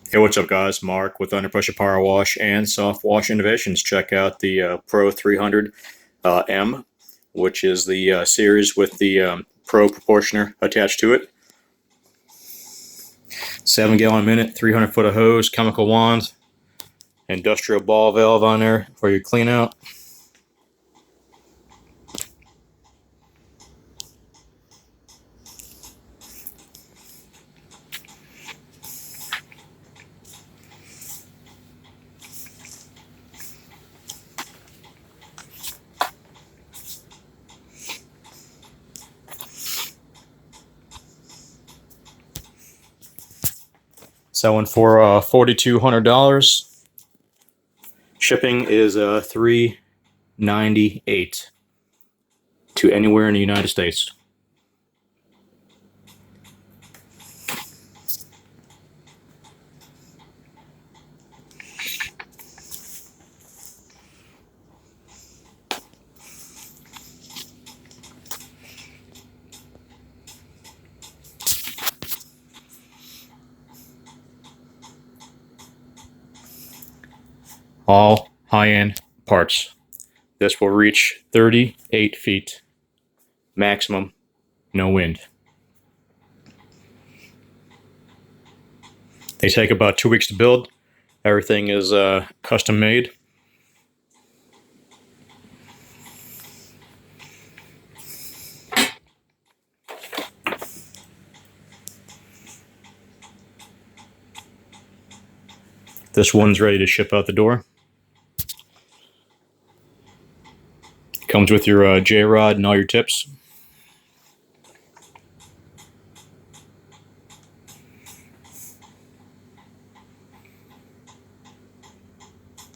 Hey, what's up, guys? Mark with Under Pressure Power Wash and Soft Wash Innovations. Check out the Pro 300 M, which is the series with the Pro Proportioner attached to it. 7 gallon a minute, 300 foot of hose, chemical wand, industrial ball valve on there for your clean out. Selling for $4,200. Shipping is $398 to anywhere in the United States. All high-end parts. This will reach 38 feet maximum, no wind. They take about 2 weeks to build. Everything is custom made. This one's ready to ship out the door. Comes with your J-rod and all your tips.